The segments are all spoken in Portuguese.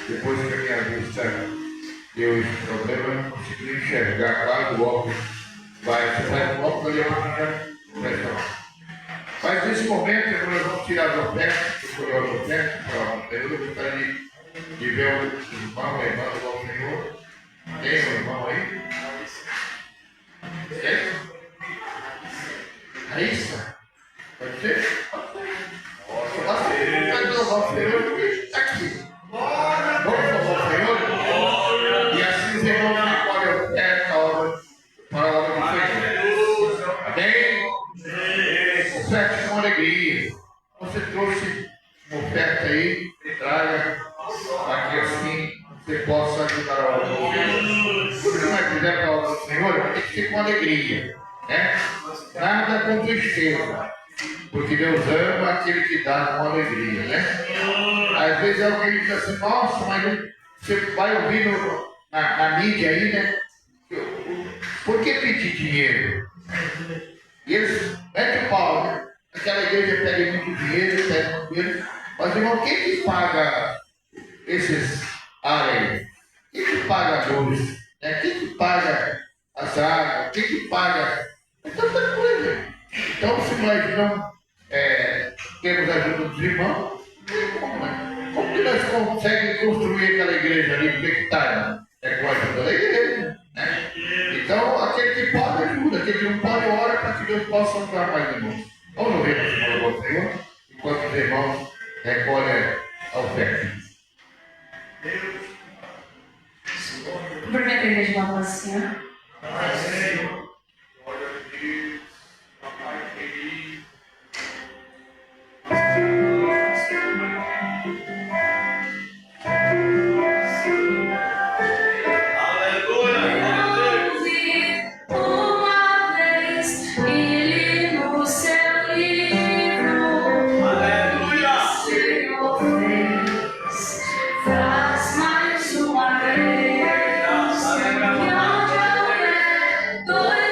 Depois que a minha vista deu esse problema, eu não consegui enxergar lá do óculos. Você faz um óculos e eu não pressão. Mas nesse momento, nós vamos tirar do ortopédico, procurar o ortopédico, eu gostaria de ver o irmão, a irmã do Senhor. Tem um irmão aí? Tem? Raíssa? Pode ser? Pode ser. Pode louvar o Senhor, porque está aqui. Vamos louvar o Senhor? E assim os irmãos recolhem o teto para a obra do Senhor. Amém? Oferte com alegria. Você trouxe uma oferta aí, traga, para que assim você possa ajudar a obra do Senhor. Se você não quiser para a obra do Senhor, tem que ser com alegria. Né? Nada com tristeza. Porque Deus ama aquele que dá com alegria, né? Às vezes alguém diz assim, nossa, mas você vai ouvir na mídia aí, né? Por que pedir dinheiro? E eles metem o pau, né? Aquela igreja pede muito dinheiro, pede muito dinheiro. Mas, irmão, quem que paga esses áreas? Quem que paga a luz? Né? Quem que paga as águas? Quem que paga? É tanta coisa. Então, se nós não temos a ajuda dos irmãos, como que nós conseguimos construir aquela igreja ali do hectare? É com a ajuda da igreja. Né? Então, aquele que pode ajuda, aquele que não pode ora para que Deus possa usar mais irmãos. Vamos ouvir o Senhor do Senhor, enquanto os irmãos recolhem a oferta. Cumprimento a igreja de Nossa Senhora. Senhor. Glória a Deus. Papai querido. Dois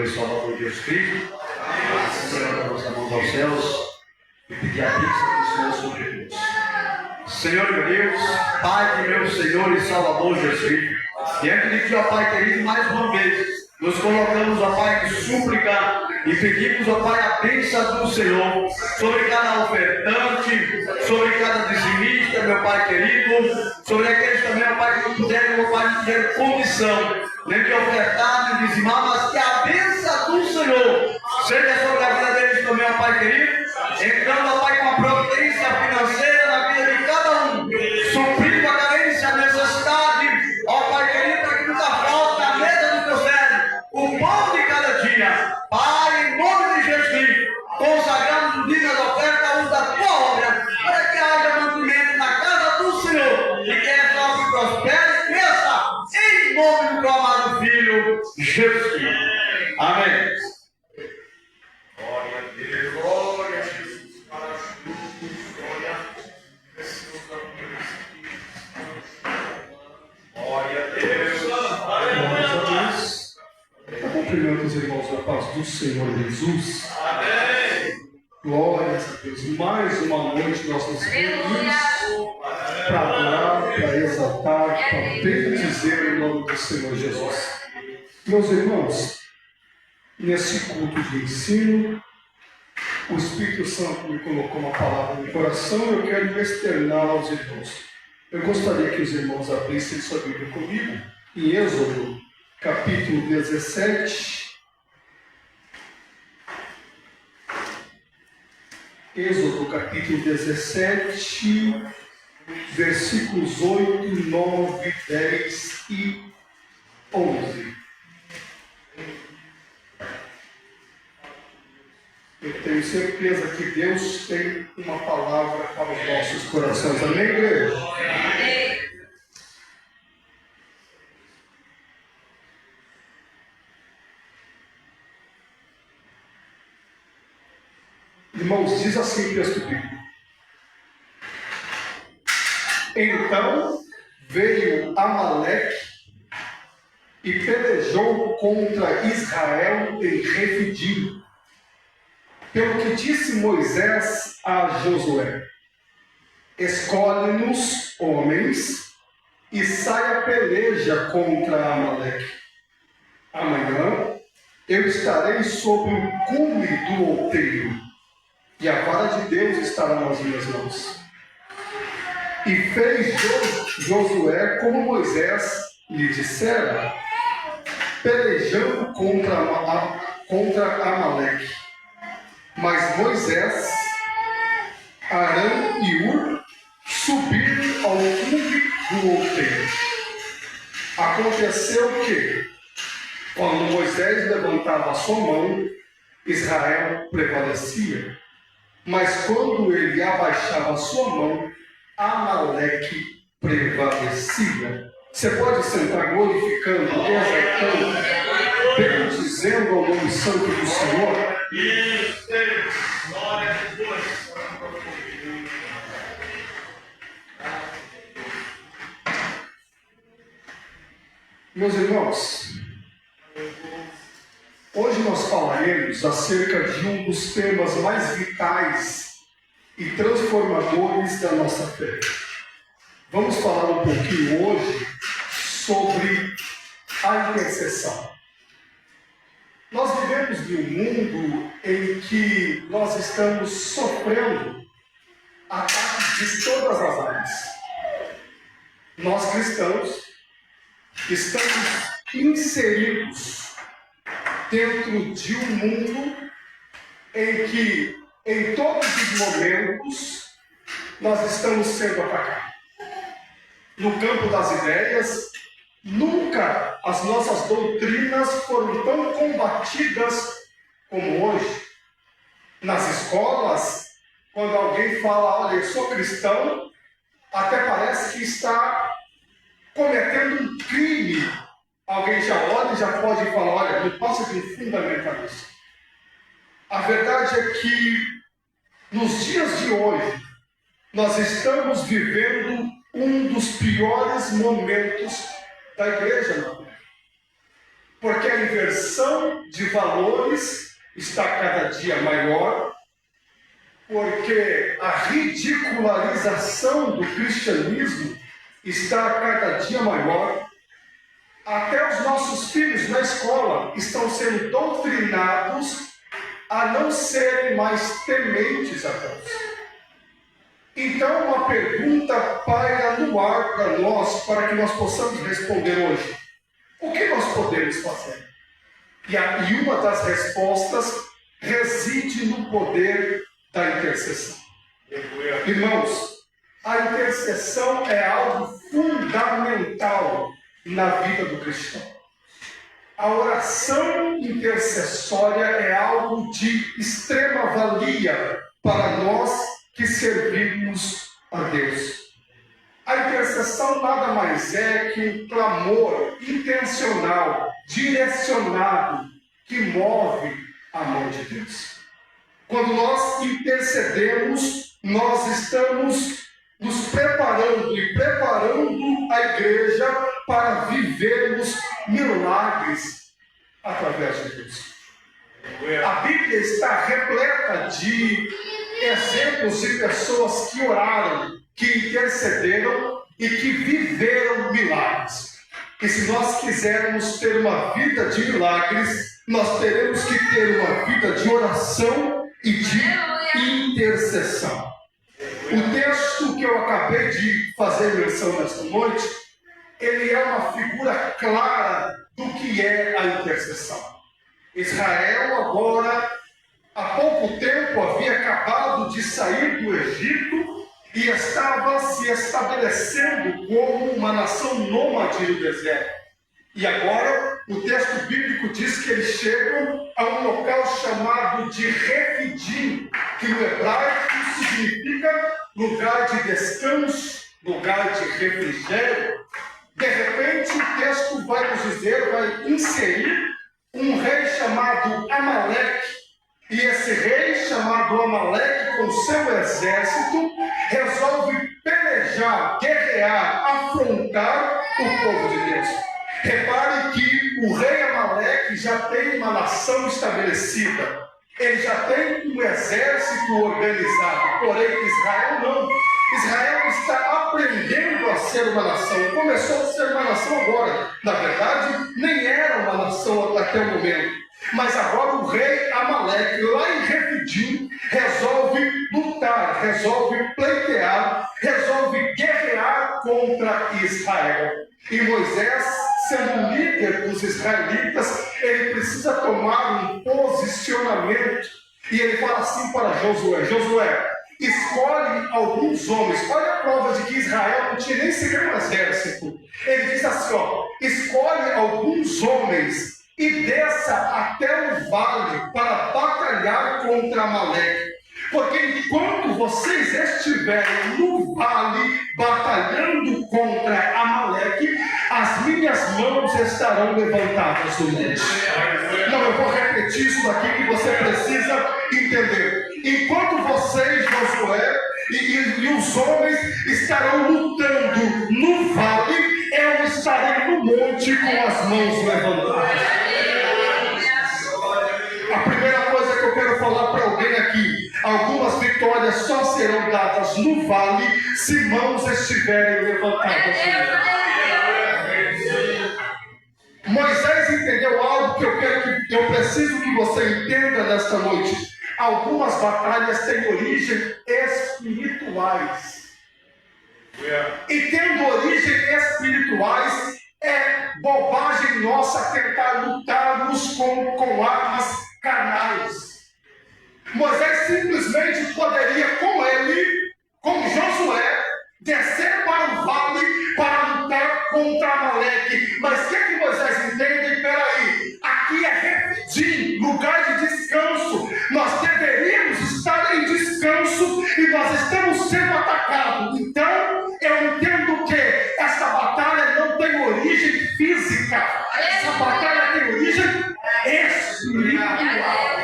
e Salvador Jesus Cristo. Levanta nossas mãos aos céus e pedir a bênção do Senhor sobre nós. Senhor meu Deus, Pai de meu Senhor e Salvador Jesus Cristo, diante de Ti, ó Pai querido, mais uma vez, nos colocamos, ó Pai, de súplica e pedimos, ó Pai, a bênção do Senhor sobre cada ofertante, sobre cada dizimista, meu Pai querido, sobre aqueles também, ó Pai, que não puderam, ó Pai, não tiveram condição nem de ofertar, nem de dizimar, mas que a bênção do Senhor seja sobre a vida deles também, ó Pai querido, entrando, ó Pai, com a providência financeira na vida de cada um, suprindo a carência, a necessidade, ó Pai querido, para que nunca falte a mesa do teu servo, o pão de cada dia. Pai, em nome de Jesus, consagramos o dia da oferta a uso da tua obra, para que haja mantimento na casa do Senhor e que essa obra prospere e cresça, em nome do teu amado Filho, Jesus Cristo. Amém. Glória a Deus, glória a Jesus, para Jesus, glória a Deus, glória a Deus, Glória a Deus. Eu cumprimento os irmãos da paz do Senhor Jesus. amém. Glória a Deus. Mais uma noite nós nos reunimos para adorar, para exaltar, para bendizer o nome do Senhor Jesus. Meus irmãos, nesse culto de ensino, o Espírito Santo me colocou uma palavra no coração e eu quero externá-la aos irmãos. Eu gostaria que os irmãos abrissem sua Bíblia comigo em Êxodo, capítulo 17. Êxodo, capítulo 17, versículos 8, 9, 10 e 11. Eu tenho certeza que Deus tem uma palavra para os nossos corações. Amém, igreja? Irmãos, diz assim o texto bíblico. Então veio Amaleque e pelejou contra Israel em Refidim. Pelo que disse Moisés a Josué: escolhe-nos homens e saia peleja contra Amaleque. Amanhã eu estarei sobre o cume do outeiro, e a vara de Deus estará nas minhas mãos. E fez Josué como Moisés lhe dissera, pelejando contra Amaleque. Mas Moisés, Arão e Ur subiram ao cume do outeiro. Aconteceu que, quando Moisés levantava a sua mão, Israel prevalecia. Mas quando ele abaixava a sua mão, Amaleque prevalecia. Você pode sentar glorificando, exaltando, bendizendo ao nome santo do Senhor? Isso, Deus, glória a Deus. Meus irmãos, hoje nós falaremos acerca de um dos temas mais vitais e transformadores da nossa fé. Vamos falar um pouquinho hoje sobre a intercessão. Nós vivemos em um mundo em que nós estamos sofrendo ataques de todas as áreas. Nós cristãos estamos inseridos dentro de um mundo em que, em todos os momentos, nós estamos sendo atacados. No campo das ideias, nunca as nossas doutrinas foram tão combatidas como hoje. Nas escolas, quando alguém fala, olha, eu sou cristão, até parece que está cometendo um crime. Alguém já olha e já pode falar, olha, não passa de um fundamentalista. A verdade é que, nos dias de hoje, nós estamos vivendo um dos piores momentos da igreja na Terra. porque a inversão de valores está cada dia maior, porque a ridicularização do cristianismo está cada dia maior. Até os nossos filhos na escola estão sendo doutrinados a não serem mais tementes a Deus. Então, uma pergunta paira no ar para nós, para que nós possamos responder hoje. O que nós podemos fazer? E uma das respostas reside no poder da intercessão. Irmãos, a intercessão é algo fundamental na vida do cristão. A oração intercessória é algo de extrema valia para nós que servimos a Deus. A intercessão nada mais é que um clamor intencional, direcionado, que move a mão de Deus. Quando nós intercedemos, nós estamos nos preparando e preparando a igreja para vivermos milagres através de Deus. A Bíblia está repleta de exemplos de pessoas que oraram, que intercederam e que viveram milagres. E se nós quisermos ter uma vida de milagres, nós teremos que ter uma vida de oração e de intercessão. O texto que eu acabei de fazer menção nesta noite, ele é uma figura clara do que é a intercessão. Israel agora, há pouco tempo, havia acabado de sair do Egito e estava se estabelecendo como uma nação nômade no deserto. E agora, o texto bíblico diz que eles chegam a um local chamado de Refidim, que no hebraico significa lugar de descanso, lugar de refrigério. De repente, o texto vai nos dizer, vai inserir um rei chamado Amaleque. E esse rei chamado Amaleque, com seu exército, resolve pelejar, guerrear, afrontar o povo de Deus. Repare que o rei Amaleque já tem uma nação estabelecida. Ele já tem um exército organizado. Porém, Israel não. Israel está aprendendo a ser uma nação. Começou a ser uma nação agora. Na verdade, nem era uma nação até o momento. Mas agora o rei Amaleque, lá em Refidim, resolve lutar, resolve pleitear, resolve guerrear contra Israel. E Moisés, sendo líder dos israelitas, ele precisa tomar um posicionamento. E ele fala assim para Josué: Josué, escolhe alguns homens. Olha a prova de que Israel não tinha nem sequer um exército. Ele diz assim, escolhe alguns homens e desça até o vale para batalhar contra Amaleque. Porque enquanto vocês estiverem no vale batalhando contra Amaleque, as minhas mãos estarão levantadas no monte. Não, eu vou repetir isso aqui que você precisa entender. Enquanto vocês, Josué, e os homens estarão lutando no vale, eu estarei no monte com as mãos levantadas. A primeira coisa que eu quero falar para alguém aqui: algumas vitórias só serão dadas no vale se mãos estiverem levantadas. Moisés entendeu algo que eu preciso que você entenda nesta noite. Algumas batalhas têm origem espirituais. E tendo origem espirituais, é bobagem nossa tentar lutarmos com armas carnais. Moisés simplesmente poderia, com Josué, descer para o vale para lutar contra Amaleque. Mas o que Moisés entende? Peraí, aqui é Refidim, lugar de descanso. Nós deveríamos estar em descanso e nós estamos sendo atacados. Então, eu entendo que essa batalha não tem origem física. Essa batalha tem origem espiritual.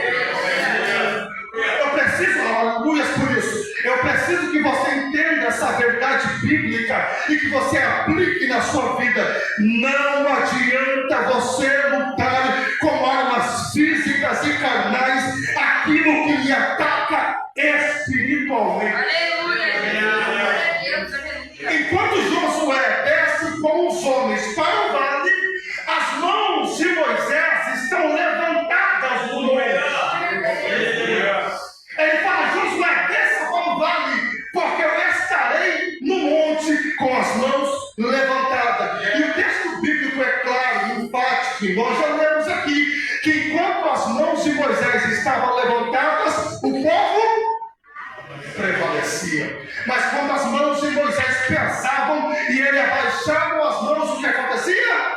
Eu preciso, aleluia, por isso. Eu preciso que você entenda essa verdade bíblica e que você aplique na sua vida. Não adianta você lutar e ataca espiritualmente. Enquanto Josué desce com os homens para o vale, as mãos de Moisés estão levantadas no monte. Ele fala: Josué, desça para o vale, porque eu estarei no monte com as mãos levantadas. E o texto bíblico é claro e enfático. Nós já lemos aqui que enquanto as mãos de Moisés estavam levantadas, o povo prevalecia. Mas quando as mãos de Moisés pesavam e ele abaixava as mãos, o que acontecia?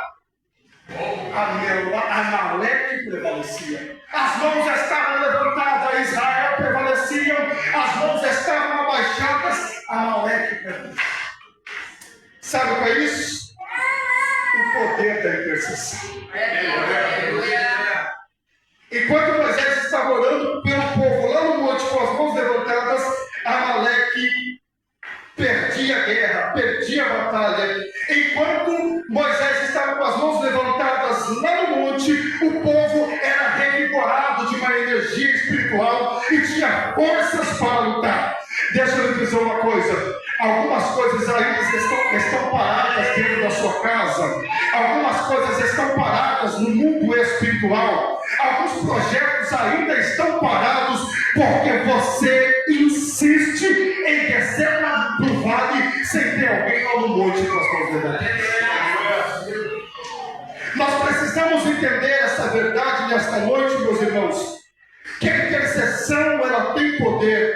Amaleque prevalecia. As mãos estavam levantadas, Israel prevalecia. As mãos estavam abaixadas, Amaleque prevalecia. Sabe o que é isso? O poder da intercessão. Enquanto Moisés estava orando pelo povo lá no monte com as mãos levantadas, Amaleque perdia a guerra, perdia a batalha. Enquanto Moisés estava com as mãos levantadas lá no monte, o povo era revigorado de uma energia espiritual e tinha forças para lutar. Deixa eu lhe dizer uma coisa: algumas coisas ainda estão paradas dentro da sua casa, algumas coisas estão paradas no mundo espiritual, alguns projetos ainda estão parados porque você insiste em descer para o vale sem ter alguém lá no monte com as mãos levantadas. Nós precisamos entender essa verdade nesta noite, meus irmãos, que a intercessão ela tem poder,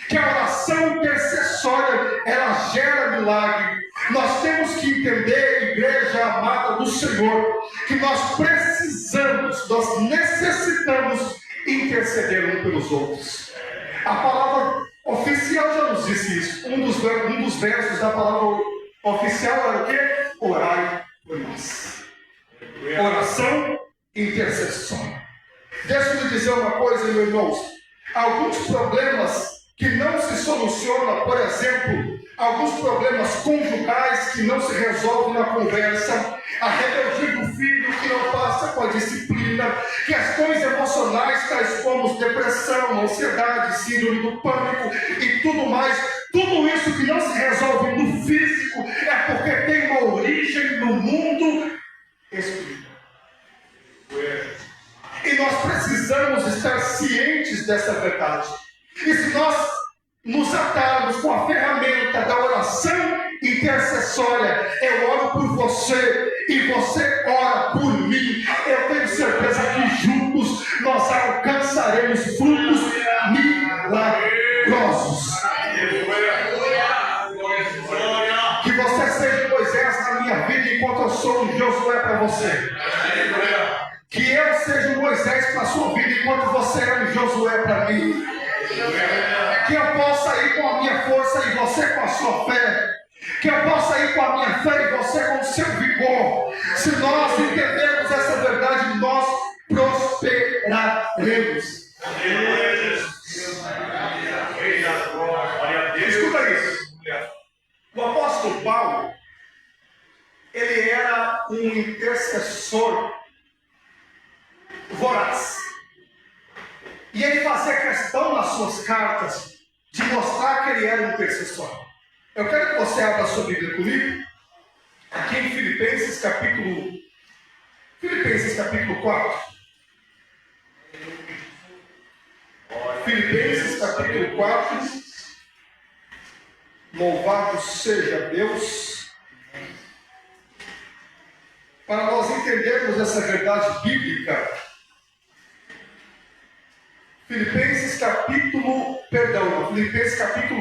que a oração intercessória ela gera milagre. Nós temos que entender, igreja amada do Senhor, que nós precisamos, nós necessitamos interceder uns pelos outros. A palavra oficial já nos disse isso. Um dos versos da palavra oficial era o quê? Orai por nós. Oração intercessória. Deixa eu lhe dizer uma coisa, meus irmãos. Alguns problemas que não se solucionam, por exemplo, alguns problemas conjugais que não se resolvem na conversa, a rebeldia do filho que não passa com a disciplina, questões emocionais tais como depressão, ansiedade, síndrome do pânico e tudo mais, tudo isso que não se resolve no físico é porque tem uma origem no mundo espiritual. E nós precisamos estar cientes dessa verdade. E se nós nos atarmos com a ferramenta da oração intercessória, eu oro por você e você ora por mim, eu tenho certeza que juntos nós alcançaremos frutos milagrosos. Que você seja Moisés na minha vida enquanto eu sou um Josué para você. Que eu seja um Moisés para a sua vida enquanto você é um Josué para mim. Que eu possa ir com a minha força e você com a sua fé. Que eu possa ir com a minha fé e você com o seu vigor. Se nós entendermos essa verdade, nós prosperaremos. Escuta isso. O apóstolo Paulo, ele era um intercessor voraz. E ele fazia questão nas suas cartas de mostrar que ele era um intercessor. Eu quero que você abra a sua Bíblia comigo, aqui em Filipenses capítulo 4. Filipenses capítulo 4. Louvado seja Deus. Para nós entendermos essa verdade bíblica, Filipenses capítulo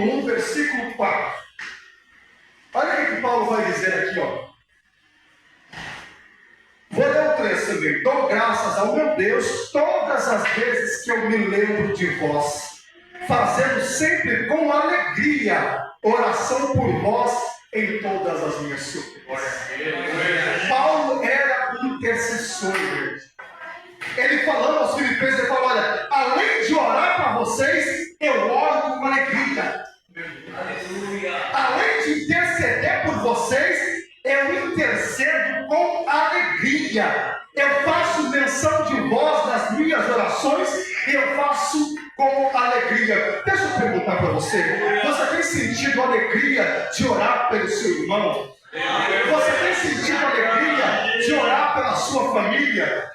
1, versículo 4. Olha o que Paulo vai dizer aqui, ó. Vou ler o 3 também. Dou graças ao meu Deus todas as vezes que eu me lembro de vós, fazendo sempre com alegria oração por vós em todas as minhas súplicas. Paulo era um intercessor. Ele falando aos filipenses, ele falou: olha, além de orar para vocês, eu oro com alegria. Além de interceder por vocês, eu intercedo com alegria. Eu faço menção de vós nas minhas orações, eu faço com alegria. Deixa eu perguntar para você. Você tem sentido alegria de orar pelo seu irmão? Você tem sentido alegria de orar pela sua família?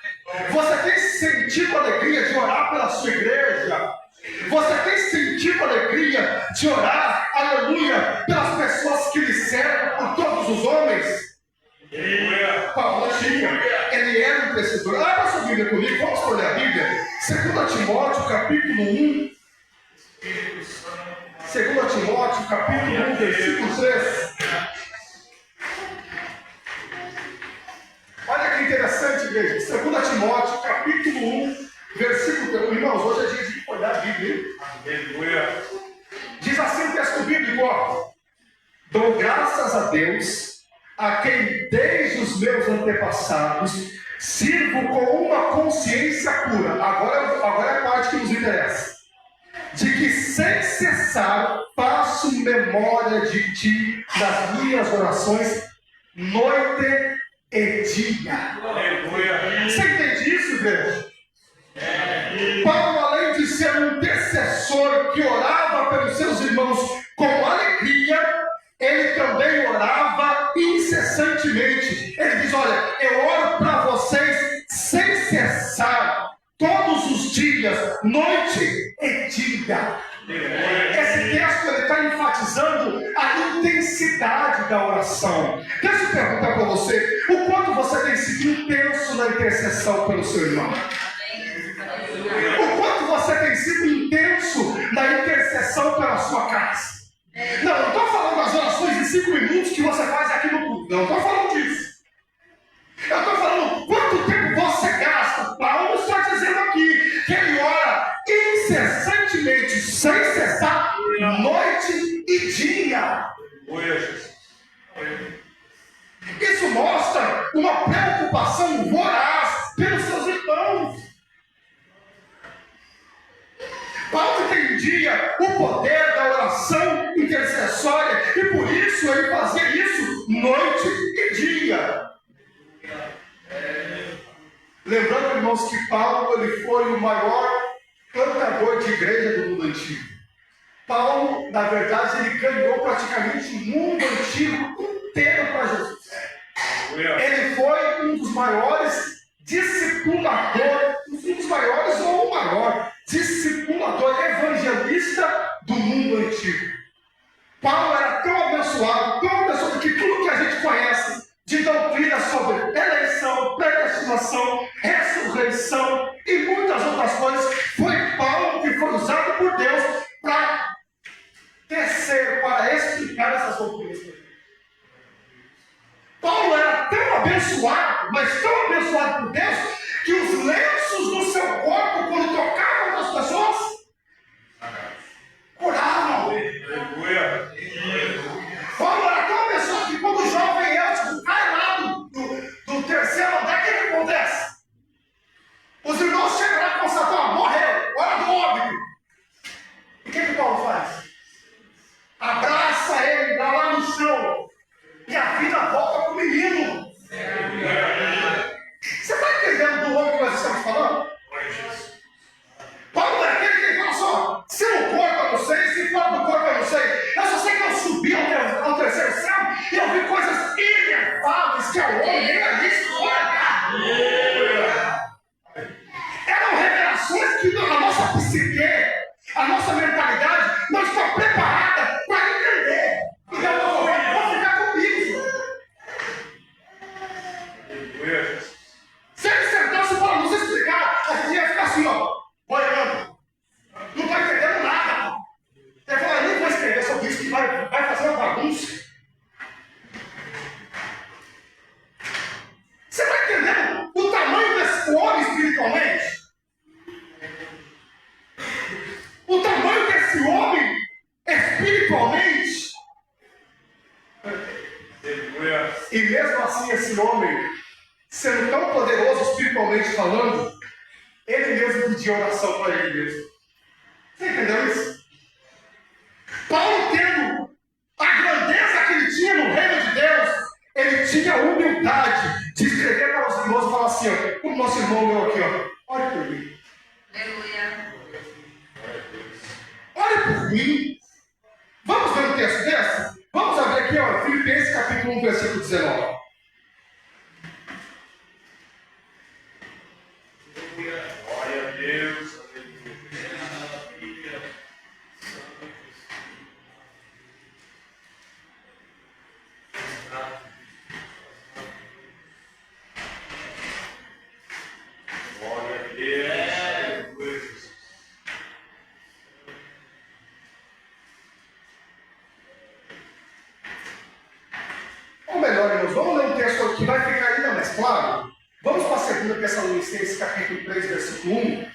Você tem sentido alegria de orar pela sua igreja? Você tem sentido alegria de orar, aleluia, pelas pessoas que lhe cercam, por todos os homens? Paulo tinha, ele era intercessor. Abra sua Bíblia comigo, vamos olhar a Bíblia. 2 Timóteo, capítulo 1. 2 Timóteo, capítulo 1, versículo 3. Olha que interessante, igreja. 2 Timóteo, capítulo 1, versículo 3. Irmãos, hoje é dia de olhar a Bíblia. Aleluia. Diz assim o texto bíblico, ó. Dou graças a Deus, a quem desde os meus antepassados sirvo com uma consciência pura. Agora é a parte que nos interessa. De que sem cessar faço memória de ti nas minhas orações, noite e dia. Aleluia. Você entende isso, igreja? Paulo, além de ser um intercessor que orava pelos seus irmãos com alegria, ele também orava incessantemente. Ele diz, olha, eu oro para vocês sem cessar, todos os dias, noite e dia. Esse texto está enfatizando a intensidade da oração. Deixa eu perguntar para você, o quanto você tem sido intenso na intercessão pelo seu irmão? O quanto você tem sido intenso na intercessão pela sua casa? Não, eu estou falando das orações de 5 minutos que você faz aqui no culto. Não estou falando disso. Eu estou falando quanto tempo você gasta. Paulo está dizendo aqui que ele ora incessantemente, sem cessar, noite e dia. Isso mostra uma preocupação voraz pelos seus irmãos. Paulo entendia o poder da oração intercessória e por isso ele fazia isso noite e dia. Lembrando, irmãos, que Paulo ele foi o maior plantador de igreja do mundo antigo. Paulo, na verdade, ele ganhou praticamente o mundo antigo inteiro para Jesus. Ele foi um dos maiores discipuladores, um dos maiores ou o maior discipulador evangelista do mundo antigo. Paulo era tão abençoado que tudo que a gente conhece de doutrina sobre eleição, predestinação, ressurreição e muitas outras coisas, foi Paulo que foi usado por Deus para tecer, para explicar essas doutrinas. Paulo era tão abençoado, mas tão abençoado por Deus, que os lenços do seu corpo, quando tocavam nas pessoas, curavam. Paulo era tão abençoado que quando o jovem Elcio cai lá do terceiro andar, o que acontece? Os irmãos chegam lá e constatam, morreu, hora do óbito. E o que Paulo faz? Abraça ele, dá lá no chão, e a vida volta para o menino. Você está entendendo do homem que nós estamos falando? Paulo é aquele que fala só, se no corpo eu não sei, se fora do corpo eu não sei. Eu só sei que eu subi ao terceiro céu e eu vi coisas inefáveis que ao homem nem ali explica. Eram revelações que a nossa psique, a nossa mentalidade não está preparada para entender. Então eu vou ficar comigo. Se ele sentasse para nos explicar, a gente ia ficar assim, ó, boiando. Não está entendendo nada. Ele falou, eu nem vou escrever sobre isso, que vai fazer uma bagunça. Você está entendendo o tamanho desse homem espiritualmente? O tamanho desse homem espiritualmente? E mesmo assim, esse homem, sendo tão poderoso espiritualmente falando, ele mesmo pediu oração para ele mesmo. Você entendeu isso? Paulo, tendo a grandeza que ele tinha no reino de Deus, ele tinha a humildade de escrever para os irmãos e falar assim, ó, o nosso irmão meu aqui, ó, olha por mim. Aleluia. Deus. Vamos ler um texto que vai ficar ainda mais claro. Vamos para 2 Tessalonicenses, capítulo 3, versículo 1.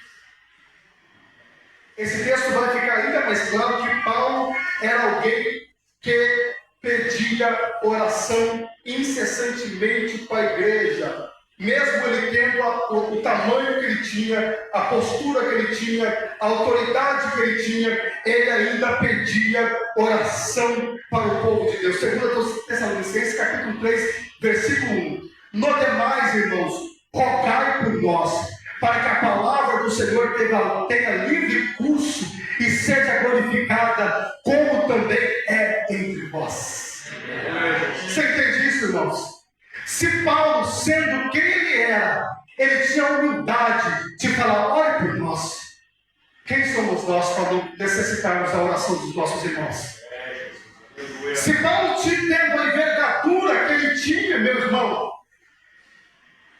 Esse texto vai ficar ainda mais claro que Paulo era alguém que pedia oração incessantemente para a igreja. Mesmo ele tendo o tamanho que ele tinha, a postura que ele tinha, a autoridade que ele tinha, ele ainda pedia oração para o povo de Deus. 2 Tessalonicenses, capítulo 3, versículo 1. No demais, irmãos, rogai por nós, para que a palavra do Senhor tenha livre curso e seja glorificada, como também é entre vós. Você entende isso, irmãos? Se Paulo, sendo quem ele era, ele tinha a humildade de falar, olhe por nós. Quem somos nós para não necessitarmos da oração dos nossos irmãos? Se Paulo tinha tendo a envergadura que ele tinha, meu irmão,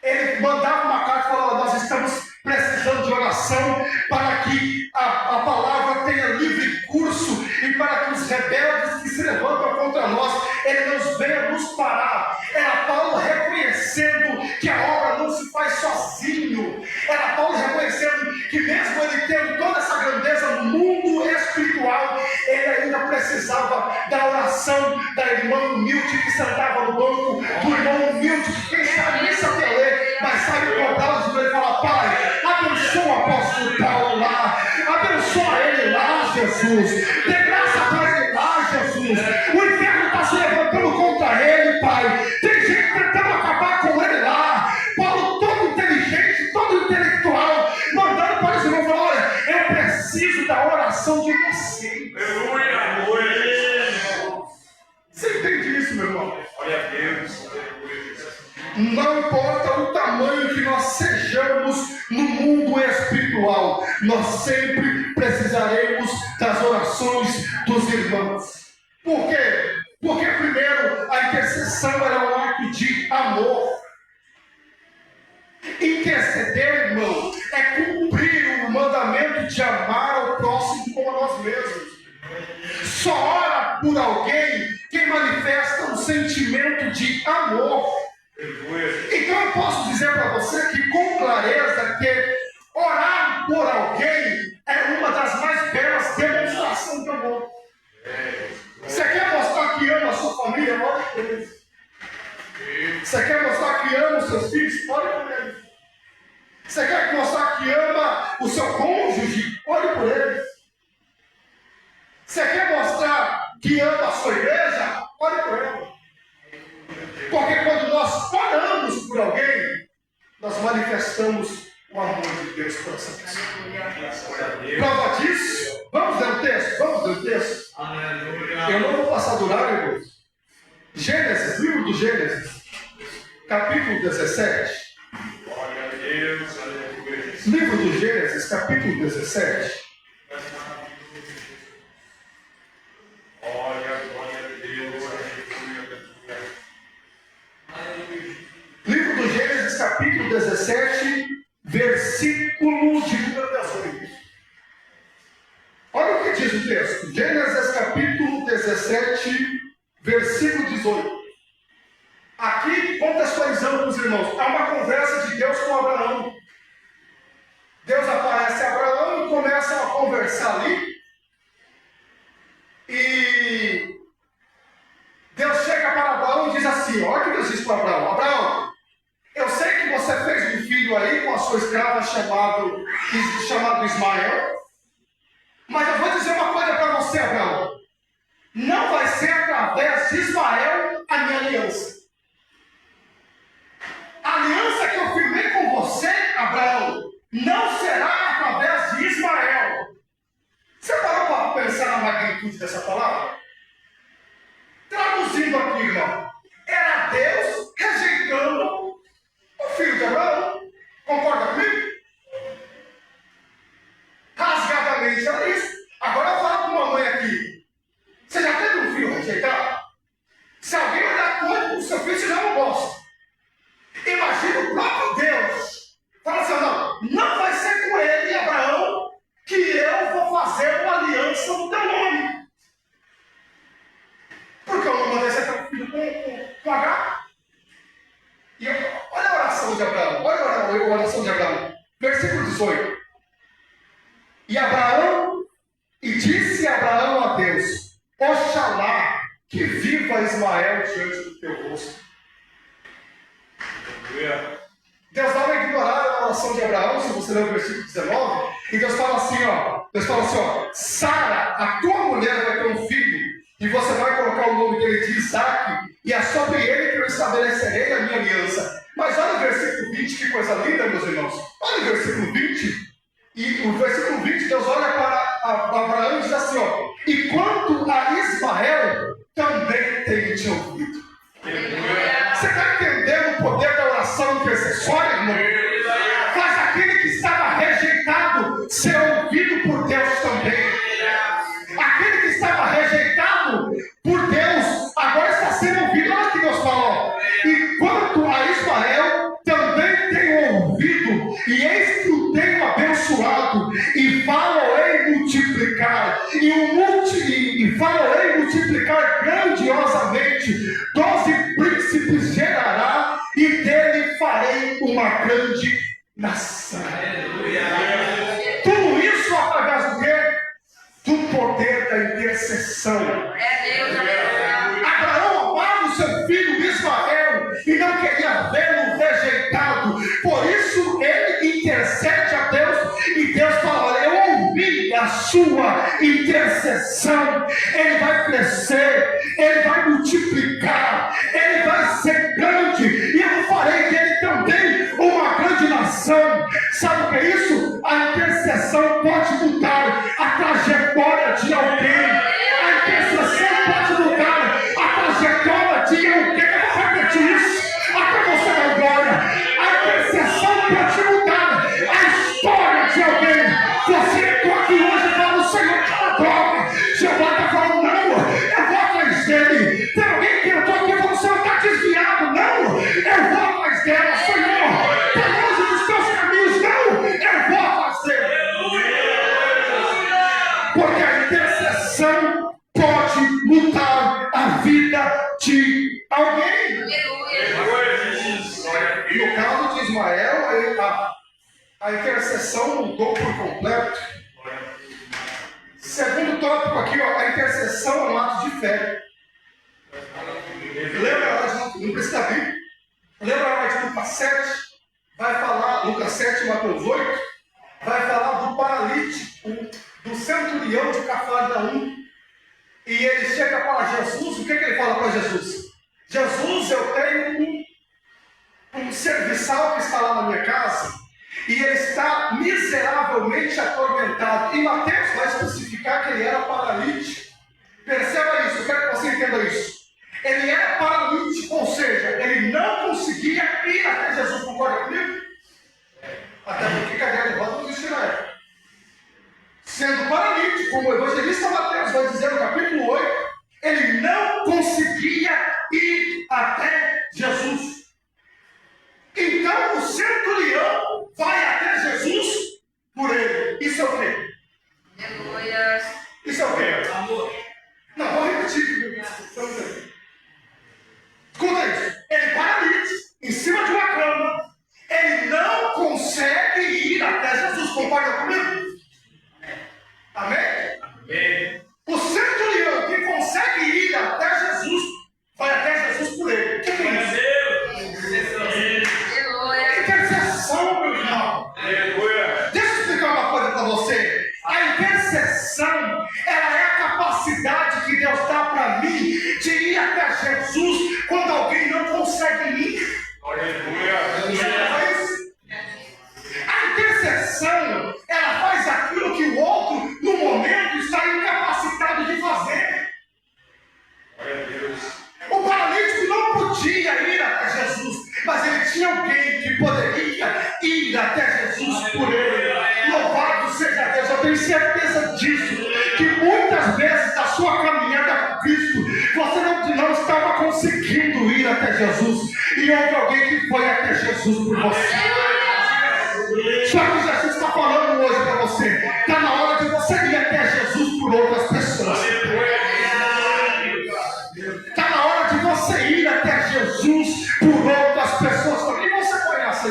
ele mandava uma carta e falava, nós estamos precisando de oração para que a palavra tenha livre curso e para que os rebeldes que se levantam contra nós, ele não venha nos parar. Era Paulo reconhecendo que a obra não se faz sozinho. Era Paulo reconhecendo que mesmo ele tendo toda essa grandeza no mundo espiritual, ele ainda precisava da oração da irmã humilde que sentava no banco, do irmão humilde que quem sabe nem sabia ler, mas sabe cobrar os joelhos e falar, Pai, abençoa o apóstolo Paulo lá, abençoa ele lá, Jesus, dê graça para ele lá, Jesus. O inferno está se levantando contra ele, Pai. Tem gente tentando acabar com ele lá. Paulo, todo inteligente, todo intelectual, mandando para os irmãos falar, olha, eu preciso da oração de vocês. Você entende isso, meu irmão? Olha a Deus. Não importa o tamanho que nós sejamos no mundo espiritual, nós sempre precisaremos das orações dos irmãos. Por quê? Porque primeiro a intercessão era um ato de amor. Interceder, irmão, é cumprir o mandamento de amar ao próximo como a nós mesmos. Só ora por alguém quem manifesta um sentimento de amor. Então eu posso dizer para você que com clareza que orar por alguém é uma das mais belas demonstrações de amor. Você quer mostrar que ama a sua família? Ore por eles. Você quer mostrar que ama os seus filhos? Ore por eles. Você quer mostrar que ama o seu cônjuge? Ore por eles. Você quer mostrar que ama a sua igreja? Ore por ela. Porque quando nós oramos por alguém, nós manifestamos o amor de Deus por essa pessoa. Prova disso? Vamos ler o texto? Vamos ler o texto? Eu não vou passar do horário, irmãos. Gênesis, livro do Gênesis, capítulo 17. Livro do Gênesis, capítulo 17. Livro do Gênesis, capítulo 17, versículo de número 18. Olha o que diz o texto. Gênesis, capítulo 17, versículo 18. Aqui, contextualizando para os irmãos, há uma conversa de Deus com Abraão. Deus aparece a Abraão e começam a conversar ali. E Deus chega para Abraão e diz assim, olha o que Deus diz para Abraão. Abraão, eu sei que você fez um filho aí com a sua escrava chamado Ismael, mas eu vou dizer uma coisa para você, Abraão. Não vai ser através de Ismael a minha aliança. A aliança que eu firmei com você, Abraão, não será através de Ismael. Você parou para pensar na magnitude dessa palavra? Traduzindo aqui, irmão, era Deus rejeitando o filho de Abraão. Concorda comigo? Rasgadamente era isso. Agora eu falo com uma mãe aqui. Você já teve um filho rejeitado? Se alguém olhar contra o seu filho, você não gosta. Imagina o próprio Deus. Fala assim, não vai ser com ele, Abraão, que eu vou fazer uma aliança no teu nome. Porque eu não mandei você ter um filho com H. de Abraão. Olha a oração de Abraão. Versículo 18. E disse Abraão a Deus: Oxalá que viva Ismael diante do teu rosto. Deus dá uma ignorada na oração de Abraão, se você ler o versículo 19, e Deus fala assim, ó, Sara, a tua mulher vai ter um filho, e você vai colocar o nome dele de Isaac, e é sobre ele que eu estabelecerei a minha aliança. Mas olha o versículo 20, que coisa linda, meus irmãos. Olha o versículo 20, e o versículo 20, Deus olha para Abraão e diz assim, ó, e quanto a Ismael, também tenho te ouvido. Você está entendendo o poder da oração intercessória, irmão? Faz aquele que estava rejeitado ser ouvido por Deus também. Aquele que estava rejeitado por Deus, agora está sendo ouvido. Olha o que Deus falou. E quanto a Ismael, também tenho ouvido, e eis que o tenho abençoado, e falo-ei multiplicar, e falo-ei multiplicar grandiosamente, 12 príncipes gerará, e dele farei uma grande nação. Tudo isso através do quê? Do poder da intercessão. Abraão amava o seu filho Ismael e não queria vê-lo rejeitado. Por isso ele intercede a Deus e Deus fala: olha, eu ouvi a sua intercessão. Ele vai crescer, ele vai multiplicar, ele vai ser grande e eu farei dele também uma grande nação. Sabe o que é isso? A intercessão pode mudar a trajetória de alguém. A intercessão pode mudar a trajetória de alguém. Eu vou repetir isso até você dar glória. A intercessão pode mudar a história de alguém. Você entrou aqui hoje e fala: o Senhor cala a boca. Jeová está falando: não, eu vou atrás dele. Tem alguém que entrou aqui e falou: o Senhor está desviado. Não, eu vou atrás dela. Senhor, está longe dos teus caminhos. Não, eu vou atrás dele. Porque a intercessão pode mudar a vida de alguém. E no caso de Ismael, a intercessão mudou por completo. Segundo tópico aqui, ó, a intercessão é um ato de fé. Lembra lá de, não precisa abrir, lembra lá de Lucas 7? Vai falar, Lucas 7, Mateus 8, vai falar do paralítico, do centurião de Cafarnaum. E ele chega para Jesus. O que ele fala para Jesus? Jesus, eu tenho um serviçal que está lá na minha casa e ele está miseravelmente atormentado. E Mateus vai especificar que ele era paralítico. Perceba isso, eu quero que você entenda isso. Ele era paralítico, ou seja, ele não conseguia ir até Jesus. Concorda comigo? Até porque cadeira de roda não existe na época. Sendo paralítico, como o evangelista Mateus vai dizer no capítulo 8, ele não conseguia ir até Jesus. Então o centurião vai até Jesus por ele. Isso é o quê? Isso é o quê? Amor. Não, vou repetir. Escuta isso. Ele paralítico, em cima de uma cama, ele não consegue ir até Jesus. Concorda comigo? Amém? Amém. O centurião que consegue ir até Jesus, vai até Jesus por ele. O que é isso? Intercessão, meu irmão. Deixa eu explicar uma coisa para você. A intercessão, ela é a capacidade que Deus dá para mim de ir até Jesus quando alguém não consegue ir. A intercessão, ela faz aquilo que o outro, no momento, está incapacitado de fazer. O paralítico não podia ir até Jesus, mas ele tinha alguém que poderia ir até Jesus por ele. Louvado seja Deus, eu tenho certeza disso, que muitas vezes na sua caminhada com Cristo, você não estava conseguindo ir até Jesus, e houve alguém que foi até Jesus por você. Só que Jesus está falando hoje para você, está na hora de você ir até Jesus por outras pessoas. Está na hora de você ir até Jesus por outras pessoas. E você conhece a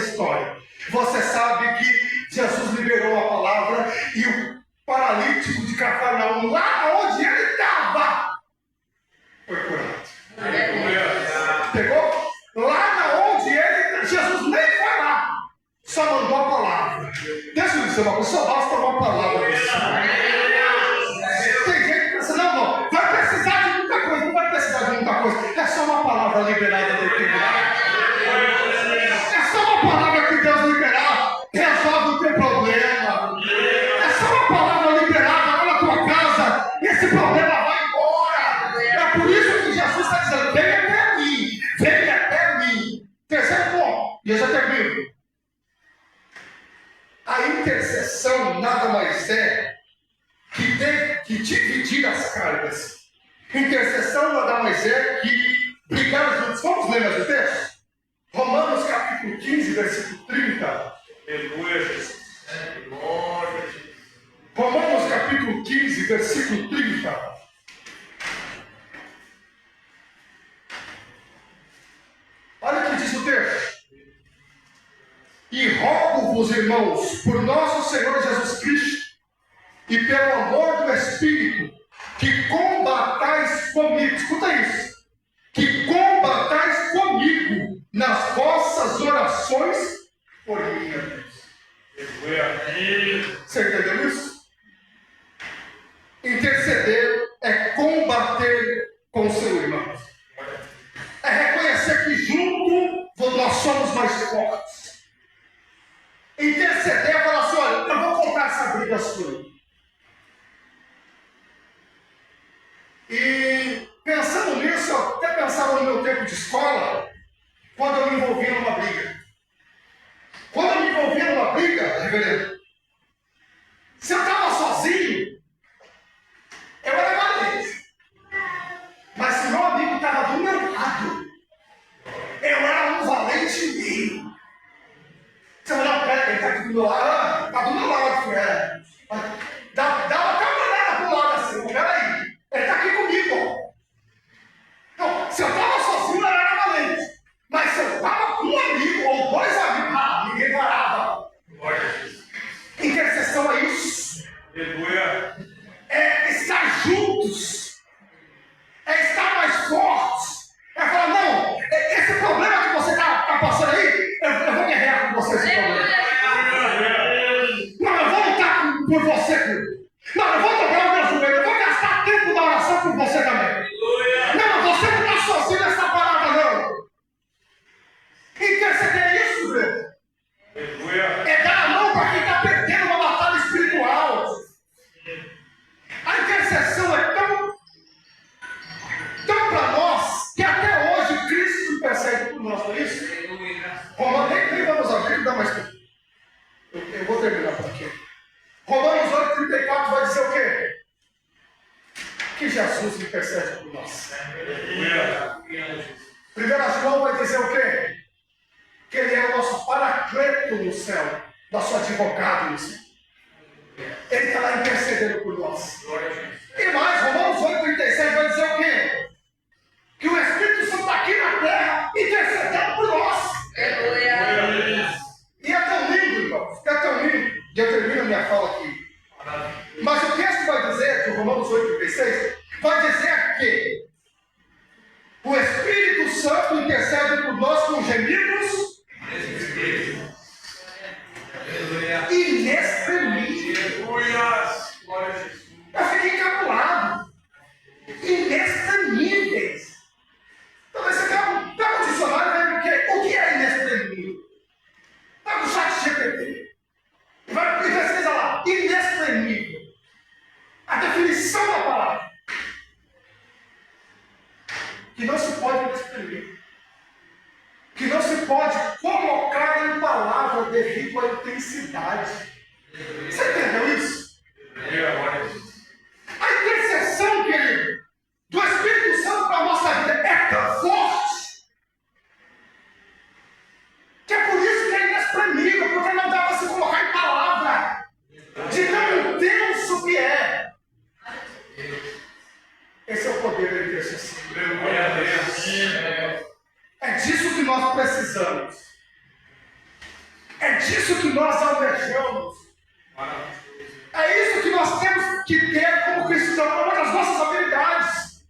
Pegou? Lá na onde Jesus nem foi lá, só mandou a palavra. Deixa eu dizer uma coisa, só basta uma palavra. Tem gente que pensa, não, vai precisar de muita coisa, não vai precisar de muita coisa. É só uma palavra liberada da eternidade. É só uma palavra que Deus liberar, resolve o teu problema. É só uma palavra liberada lá na tua casa, esse problema vai embora. É por isso que Jesus está dizendo, vem até mim, vem até mim. Terceiro ponto, e eu já termino. A intercessão nada mais é que dividir as cargas. Intercessão nada mais é que brigar juntos. Vamos ler mais o texto? Romanos capítulo 15, versículo 30. Aleluia, Jesus. Romanos capítulo 15, versículo 30. Olha o que diz o texto. E rogo-vos, irmãos, por nosso Senhor Jesus Cristo, e pelo amor do Espírito, que combatais comigo, escuta isso, que combatais comigo nas vossas orações por mim. Você entendeu isso? Interceder é combater com o seu irmão. É reconhecer que junto nós somos mais fortes. Interceder é falar assim, olha, eu vou comprar essa briga sua. E pensando nisso, eu até pensava no meu tempo de escola, quando eu me envolvia numa briga. Quando eu me envolvia numa briga, reverendo, se eu estava sozinho, eu era valente. Mas se meu amigo estava do meu lado, eu era um valente meio. Você olhava, pera, ele está aqui do meu lado, está do meu lado, é. Dava até uma olhada pro lado assim, peraí, ele está aqui comigo. Então, se eu estava sozinho, eu era valente. Mas se eu estava com um amigo ou dois amigos, ninguém parava. Intercessão é isso. Aleluia. É estar juntos. É estar mais fortes. É falar, não, esse problema que você está passando aí, eu vou guerrear com você esse problema. Não, eu vou lutar por você. Não, eu vou dobrar o meu joelho, eu vou gastar tempo da oração por você também. Não, você não está sozinho nessa parada, não. Interceder é isso, velho. É dar a mão para quem está perdendo uma batalha espiritual. A intercessão é tão para nós que até hoje Cristo intercede por nós, não é isso? Romanos, nem vamos abrir, dá mais tempo. Eu vou terminar por aqui. Romanos 8,34 vai dizer o quê? Que Jesus intercede por nós. 1 João vai dizer o quê? Que Ele é o nosso paracleto no céu, nosso advogado no céu. Ele está lá intercedendo por nós. E mais, Romanos 8,37 vai dizer o quê? Que o Espírito Santo está aqui na terra intercedendo por nós. E é tão lindo, irmãos, é tão lindo. E eu termino a minha fala aqui. Mas o texto vai dizer, que o Romanos 8,36, vai dizer que o Espírito Santo intercede por nós com gemidos inexprimíveis. Eu fiquei encabulado. Inexprimíveis. Então você pega um dicionário e vai ver o que é inexprimível. Pega o chat GPT. E pesquisa lá. Inexprimível. A definição da palavra. Que não se pode exprimir. Que não se pode colocar em palavra devido à intensidade. Você entendeu isso? A intercessão, querido, do Espírito Santo para a nossa vida é tão forte que é por isso que é inexprimível, porque não dá para se colocar em palavra de tão intenso que é. Esse é o poder da intercessão. É disso que nós precisamos. É disso que nós almejamos. É isso que nós temos que ter como cristãos, uma das nossas habilidades.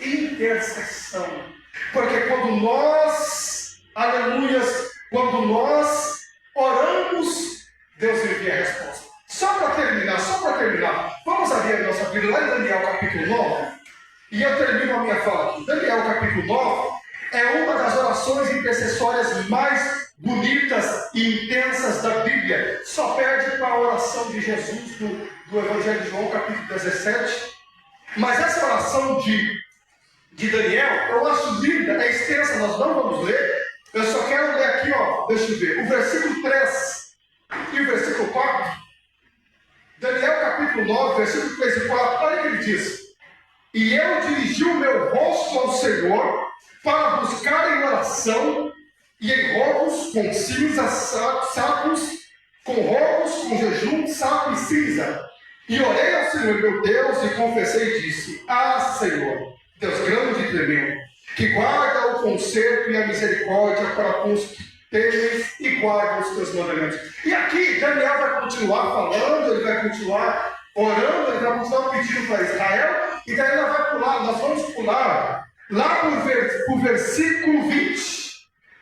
Intercessão. Porque quando nós, aleluias, quando nós oramos, Deus envia a resposta. Só para terminar, vamos abrir a nossa Bíblia lá em Daniel capítulo 9, e eu termino a minha fala aqui. Daniel capítulo 9 é uma das orações intercessórias mais bonitas e intensas da Bíblia. Só perde para a oração de Jesus do Evangelho de João capítulo 17. Mas essa oração de Daniel, eu acho linda, é extensa, nós não vamos ler. Eu só quero ler aqui, ó, deixa eu ver, o versículo 3 e o versículo 4. Daniel capítulo 9, versículo 3 e 4, olha o que ele diz. E eu dirigi o meu rosto ao Senhor para buscar em oração e em rogos com cinza, sacos, com rogos, com jejum, saco e cinza. E orei ao Senhor meu Deus e confessei e disse: Ah, Senhor, Deus grande e tremendo, que guarda o conserto e a misericórdia para com os que temem e guardam os teus mandamentos. E aqui Daniel vai continuar falando, ele vai continuar orando, ele vai continuar pedindo para Israel, e daí nós vamos pular lá para o versículo 20.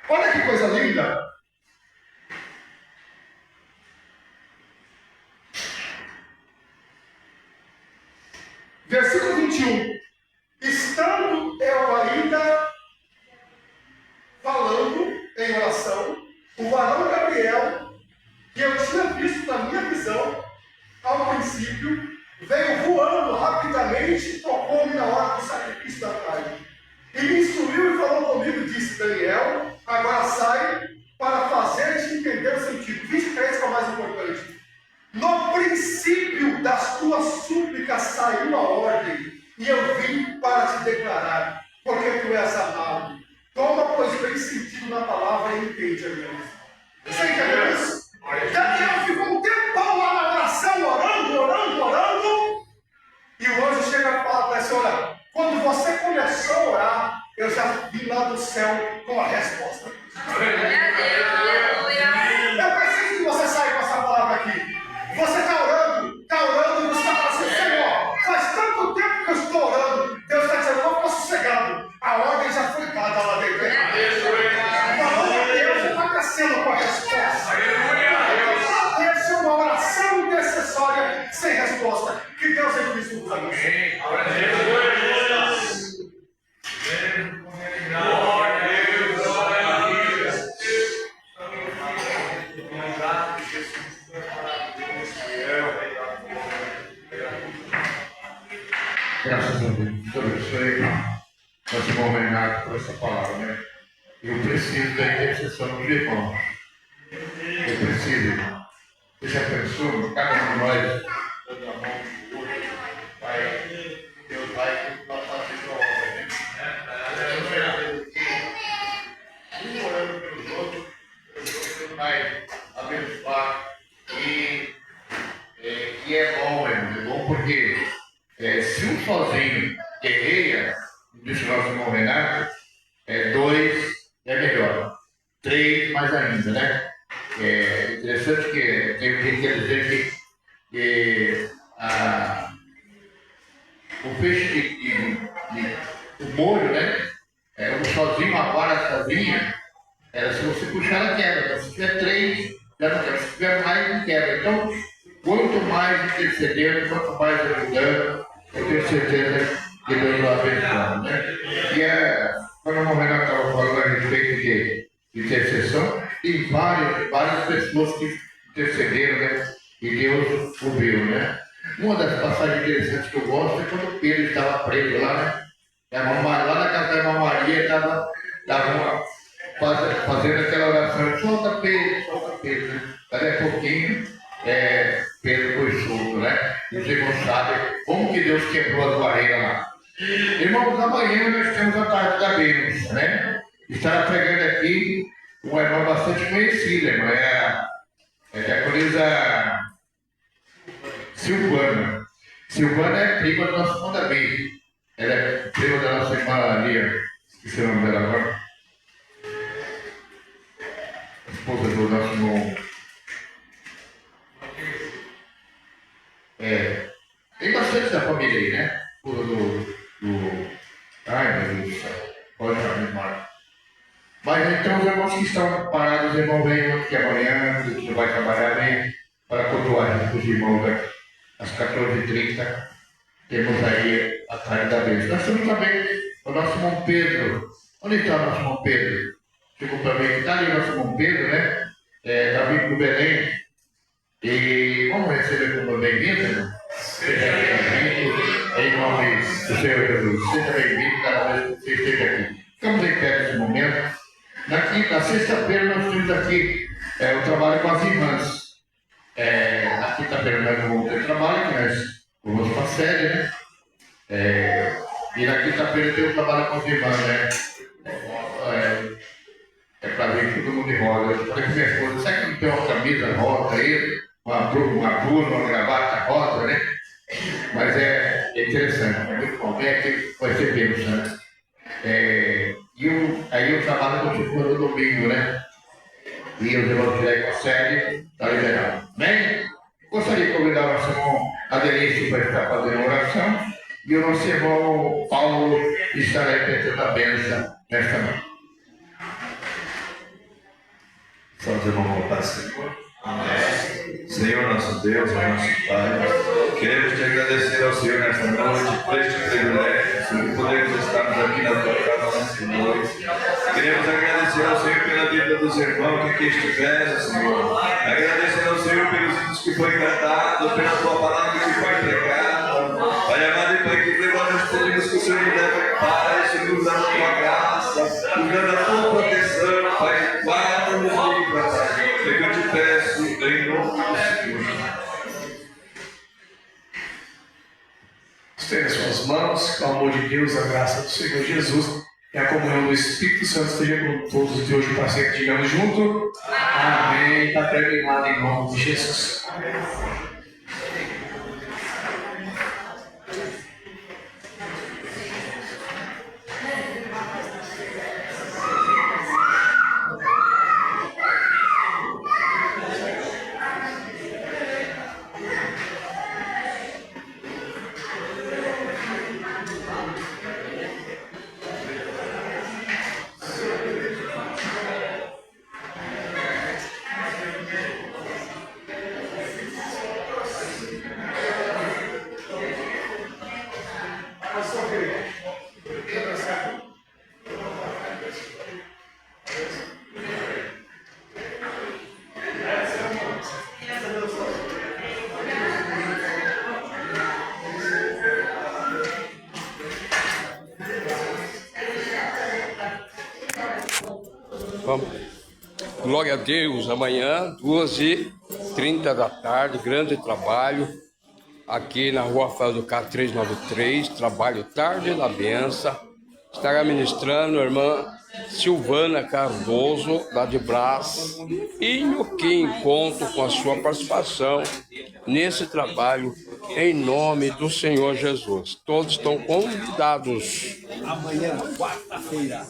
Olha que coisa linda. Versículo 21. Estando eu ainda falando em oração, o varão Gabriel, que eu tinha visto na minha visão, ao princípio, veio voando rapidamente e tocou-me na hora do sacrifício da tarde. E me instruiu e falou comigo e disse: Daniel, agora sai para fazer-te entender o sentido. 23 é o mais importante. No princípio das tuas súplicas saiu a ordem, e eu vim para te declarar, porque tu és amado. Toma, pois, bem sentido na palavra e entende a minha missão. Você entendeu isso? Daniel ficou um tempão lá na oração, orando, e o anjo chega e fala para esse orar. Quando você começou a orar, eu já vim lá do céu com a resposta. Eu preciso que você saia com essa palavra aqui. Você está orando, e você está falando assim: Senhor, faz tanto tempo que eu estou orando. Deus está dizendo: não, fica sossegado. A ordem já foi dada lá dentro. Falando que Deus já está crescendo com a resposta. Essa é uma oração intercessória sem resposta. Que Deus envie isso para nós. Graças a Deus. Muito abençoe nosso irmão Renato por essa palavra, né? Eu preciso da intercessão dos irmãos. Eu preciso. Você já pensou? Cada um de nós, dando a mão do outro, Deus vai fazer sua obra, né? Um orando pelos outros, Deus vai abençoar. E é bom, irmão. É bom porque se um sozinho guerreia, disse o nosso irmão Renato, dois é melhor. Três mais ainda, né? É interessante que tem gente que quer dizer que o peixe o molho, né? Um sozinho, uma vara sozinha, se você puxar ela quebra. Se tiver três, já não quebra. Se tiver mais, não quebra. Então, quanto mais intercedendo, quanto mais ajudando, eu tenho certeza que Deus vai abençoar, né? E quando o Renato estava falando a respeito de intercessão, tem várias pessoas que intercederam, né? E Deus ouviu, né? Uma das passagens interessantes que eu gosto é quando Pedro estava preso lá, né? Lá na casa da irmã Maria estava fazendo aquela oração: solta Pedro, né? Daí a pouquinho, Pedro foi solto, né? E os irmãos sabem como que Deus quebrou as barreiras lá. Irmãos, amanhã nós temos a tarde da bênção, né? Estará pregando aqui uma irmã bastante conhecida, irmã. É a diaconisa Silvana. Silvana é prima da nossa irmã Davi. Ela é prima da nossa irmã Lia. Esqueci o nome dela agora. A esposa do nosso irmão. Tem bastante da família aí, né? Ai, meu Deus do céu. Pode falar. mortos. Mas então os irmãos que estão parados, irmão, venham aqui amanhã, que vai trabalhar bem, para cultuar os irmãos aqui. Às 14h30, temos aí a tarde da bênção. Nós temos também o nosso irmão Pedro. Onde está o nosso irmão Pedro? Chegou para mim, está ali o nosso irmão Pedro, né? Davi do Belém. E vamos receber como bem-vindo, irmão? Seja bem-vindo em nome do Senhor Jesus. Seja bem-vindo cada vez que você esteja aqui. Ficamos em pé nesse momento. Na sexta-feira nós temos aqui o trabalho com as irmãs. Na quinta-feira nós vamos ter trabalho, que nós vamos para a série, né? E na quinta-feira tem o trabalho com as irmãs, né? Para ver todo mundo de rosa. Eu falei com minha esposa, será que não tem uma camisa rosa aí? Uma blusa, uma gravata rosa, né? Mas é interessante, é muito bom. Vem aqui, vai ser bênção, né? Aí o trabalho continua no domingo, né? E os irmãos que daí conseguem, está liberado. Bem, gostaria de convidar o nosso irmão Adelício para estar fazendo oração. E o nosso irmão Paulo estará repetindo a bênção nesta noite. Só os irmãos voltar, Senhor. Senhor, nosso Deus, nosso Pai, queremos te agradecer ao Senhor nesta noite por este privilégio, Senhor, podermos estarmos aqui na tua casa, Senhor. Queremos agradecer ao Senhor pela vida dos irmãos que aqui estiveram, Senhor. Agradecer ao Senhor pelos hinos que foi cantado, pela tua palavra que foi pregada. Pai amado e Pai, que nós pedimos que o Senhor nos leve paz, Senhor, nos dá a tua graça, nos dá a tua proteção, Pai, guarda-nos livra, Pai. É que eu te peço em nome do Senhor. Estenda suas mãos, com o amor de Deus, a graça do Senhor Jesus e a comunhão do Espírito Santo esteja com todos de hoje para sempre. Digamos junto. Amém. Está terminado em nome de Jesus. Vamos. Glória a Deus, amanhã, 2h30 da tarde, grande trabalho, aqui na rua Rafael do Carro 393, trabalho Tarde da Benção. Estará ministrando a irmã Silvana Cardoso, lá de Brás, e no que encontro com a sua participação nesse trabalho, em nome do Senhor Jesus. Todos estão convidados. Amanhã, quarta-feira,